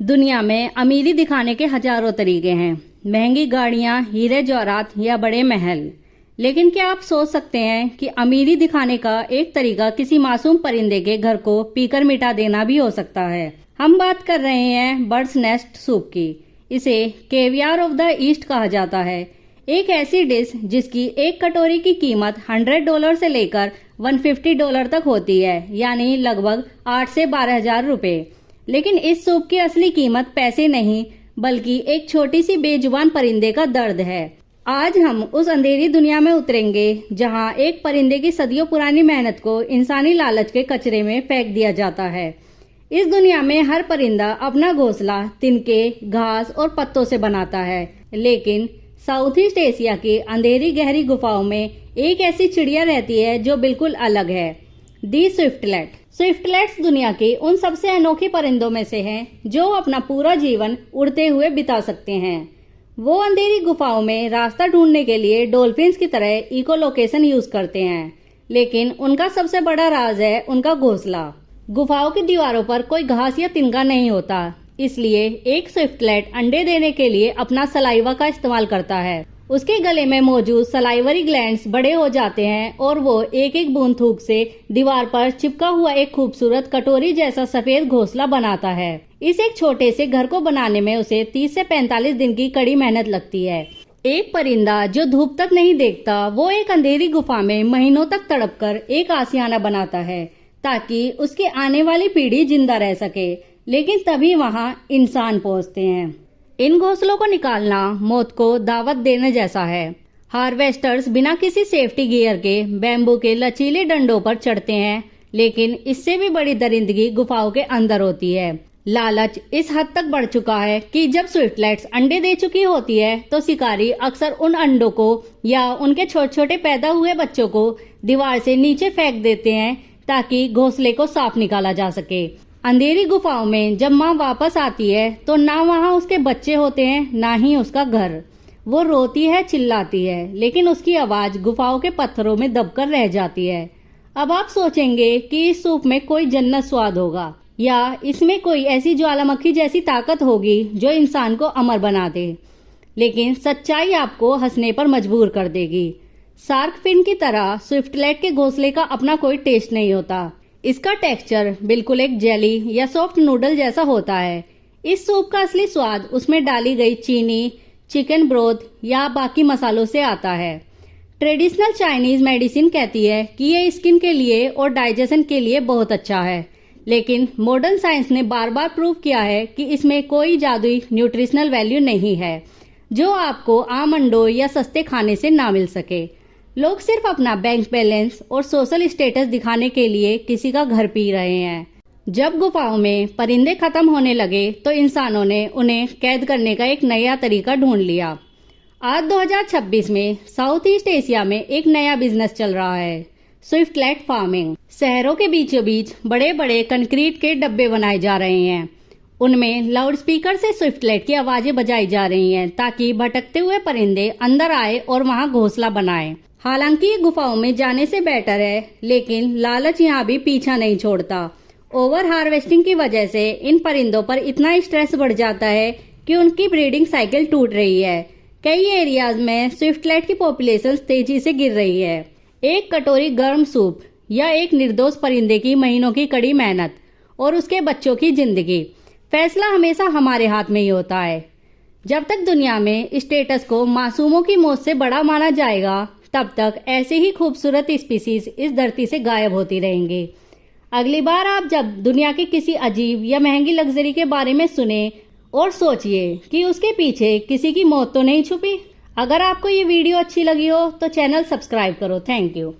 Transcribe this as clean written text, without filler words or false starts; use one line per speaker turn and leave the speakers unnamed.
दुनिया में अमीरी दिखाने के हजारों तरीके हैं। महंगी गाड़ियां, हीरे जवाहरात या बड़े महल। लेकिन क्या आप सोच सकते हैं कि अमीरी दिखाने का एक तरीका किसी मासूम परिंदे के घर को पीकर मिटा देना भी हो सकता है। हम बात कर रहे हैं बर्ड्स नेस्ट सूप की। इसे केवियर ऑफ द ईस्ट कहा जाता है। एक ऐसी डिश जिसकी एक कटोरी की कीमत $100 से लेकर $150 तक होती है, यानी लगभग 8 से 12 हजार रुपए। लेकिन इस सूप की असली कीमत पैसे नहीं, बल्कि एक छोटी सी बेजुबान परिंदे का दर्द है। आज हम उस अंधेरी दुनिया में उतरेंगे जहां एक परिंदे की सदियों पुरानी मेहनत को इंसानी लालच के कचरे में फेंक दिया जाता है। इस दुनिया में हर परिंदा अपना घोंसला तिनके, घास और पत्तों से बनाता है, लेकिन साउथ ईस्ट एशिया की अंधेरी गहरी गुफाओं में एक ऐसी चिड़िया रहती है जो बिल्कुल अलग है, दी स्विफ्टलेट। स्विफ्टलेट्स दुनिया के उन सबसे अनोखे परिंदों में से हैं जो अपना पूरा जीवन उड़ते हुए बिता सकते हैं। वो अंधेरी गुफाओं में रास्ता ढूंढने के लिए डॉल्फिन्स की तरह इकोलोकेशन यूज करते हैं, लेकिन उनका सबसे बड़ा राज है उनका घोंसला। गुफाओं की दीवारों पर कोई घास या तिनका नहीं होता, इसलिए एक स्विफ्टलेट अंडे देने के लिए अपना सलाइवा का इस्तेमाल करता है। उसके गले में मौजूद सलाइवरी ग्लैंड्स बड़े हो जाते हैं और वो एक एक बूंद थूक से दीवार पर चिपका हुआ एक खूबसूरत कटोरी जैसा सफेद घोंसला बनाता है। इस एक छोटे से घर को बनाने में उसे 30 से 45 दिन की कड़ी मेहनत लगती है। एक परिंदा जो धूप तक नहीं देखता, वो एक अंधेरी गुफा में महीनों तक तड़पकर एक आशियाना बनाता है ताकि उसकी आने वाली पीढ़ी जिंदा रह सके। लेकिन तभी वहाँ इंसान पहुँचते हैं। इन घोंसलों को निकालना मौत को दावत देने जैसा है। हार्वेस्टर्स बिना किसी सेफ्टी गियर के बैम्बू के लचीले डंडों पर चढ़ते हैं, लेकिन इससे भी बड़ी दरिंदगी गुफाओं के अंदर होती है। लालच इस हद तक बढ़ चुका है कि जब स्विफ्टलेट्स अंडे दे चुकी होती है तो शिकारी अक्सर उन अंडों को या उनके छोटे छोटे पैदा हुए बच्चों को दीवार से नीचे फेंक देते हैं ताकि घोंसले को साफ निकाला जा सके। अंधेरी गुफाओं में जब माँ वापस आती है तो ना वहाँ उसके बच्चे होते हैं, ना ही उसका घर। वो रोती है, चिल्लाती है, लेकिन उसकी आवाज गुफाओं के पत्थरों में दबकर रह जाती है। अब आप सोचेंगे कि इस सूप में कोई जन्नत स्वाद होगा या इसमें कोई ऐसी ज्वालामुखी जैसी ताकत होगी जो इंसान को अमर बना दे, लेकिन सच्चाई आपको हंसने पर मजबूर कर देगी। शार्क फिन की तरह स्विफ्टलेट के घोंसले का अपना कोई टेस्ट नहीं होता। इसका टेक्सचर बिल्कुल एक जेली या सॉफ्ट नूडल जैसा होता है। इस सूप का असली स्वाद उसमें डाली गई चीनी, चिकन ब्रोथ या बाकी मसालों से आता है। ट्रेडिशनल चाइनीज मेडिसिन कहती है कि ये स्किन के लिए और डाइजेशन के लिए बहुत अच्छा है, लेकिन मॉडर्न साइंस ने बार बार प्रूव किया है कि इसमें कोई जादुई न्यूट्रिशनल वैल्यू नहीं है जो आपको आम अंडों या सस्ते खाने से ना मिल सके। लोग सिर्फ अपना बैंक बैलेंस और सोशल स्टेटस दिखाने के लिए किसी का घर पी रहे हैं। जब गुफाओं में परिंदे खत्म होने लगे तो इंसानों ने उन्हें कैद करने का एक नया तरीका ढूंढ लिया। आज 2026 में साउथ ईस्ट एशिया में एक नया बिजनेस चल रहा है, स्विफ्टलेट फार्मिंग। शहरों के बीचों बीच बड़े बड़े कंक्रीट के डब्बे बनाए जा रहे हैं। उनमें लाउड स्पीकर से स्विफ्टलेट की आवाजें बजाई जा रही हैं ताकि भटकते हुए परिंदे अंदर आए और वहां घोंसला बनाएं। हालांकि ये गुफाओं में जाने से बेटर है, लेकिन लालच यहाँ भी पीछा नहीं छोड़ता। ओवर हार्वेस्टिंग की वजह से इन परिंदों पर इतना स्ट्रेस बढ़ जाता है कि उनकी ब्रीडिंग साइकिल टूट रही है। कई एरियाज में स्विफ्टलेट की पॉपुलेशन तेजी से गिर रही है। एक कटोरी गर्म सूप या एक निर्दोष परिंदे की महीनों की कड़ी मेहनत और उसके बच्चों की जिंदगी, फैसला हमेशा हमारे हाथ में ही होता है। जब तक दुनिया में स्टेटस को मासूमों की मौत से बड़ा माना जाएगा, तब तक ऐसे ही खूबसूरत स्पीसीज इस धरती से गायब होती रहेंगी। अगली बार आप जब दुनिया के किसी अजीब या महंगी लग्जरी के बारे में सुने और सोचिए कि उसके पीछे किसी की मौत तो नहीं छुपी। अगर आपको ये वीडियो अच्छी लगी हो तो चैनल सब्सक्राइब करो। Thank you.